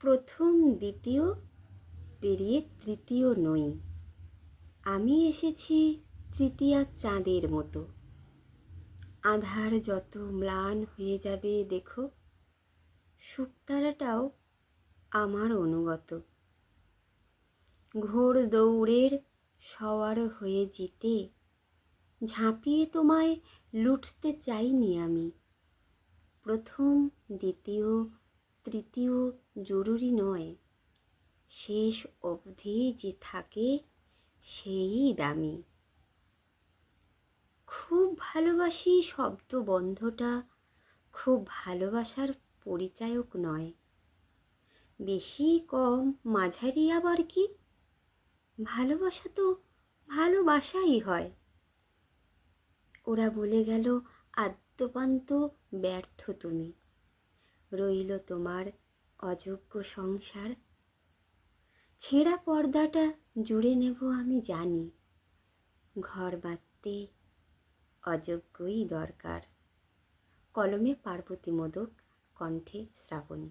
প্রথম দ্বিতীয় পেরিয়ে তৃতীয় নই, আমি এসেছি তৃতীয়া চাঁদের মতো। আঁধার যত ম্লান হয়ে যাবে দেখো, শুকতারাটাও আমার অনুগত। ঘোর দৌড়ের সওয়ার হয়ে জিতে ঝাঁপিয়ে তোমায় লুটতে চাইনি আমি। প্রথম দ্বিতীয় তৃতীয় জরুরি নয়, শেষ অবধি যে থাকে সেই দামি। খুব ভালোবাসি শব্দ বন্ধটা খুব ভালোবাসার পরিচায়ক নয়। বেশি কম মাঝারি আবার কি, ভালোবাসা তো ভালোবাসাই হয়। ওরা বলে গেল আদ্যপান্ত ব্যর্থ তুমি, রইল তোমার অযোগ্য সংসার। ছেঁড়া পর্দাটা জুড়ে নেব আমি জানি, ঘর বাঁধতে অযোগ্যই দরকার। কলমে পার্বতী মোদক, কণ্ঠে শ্রাবণী।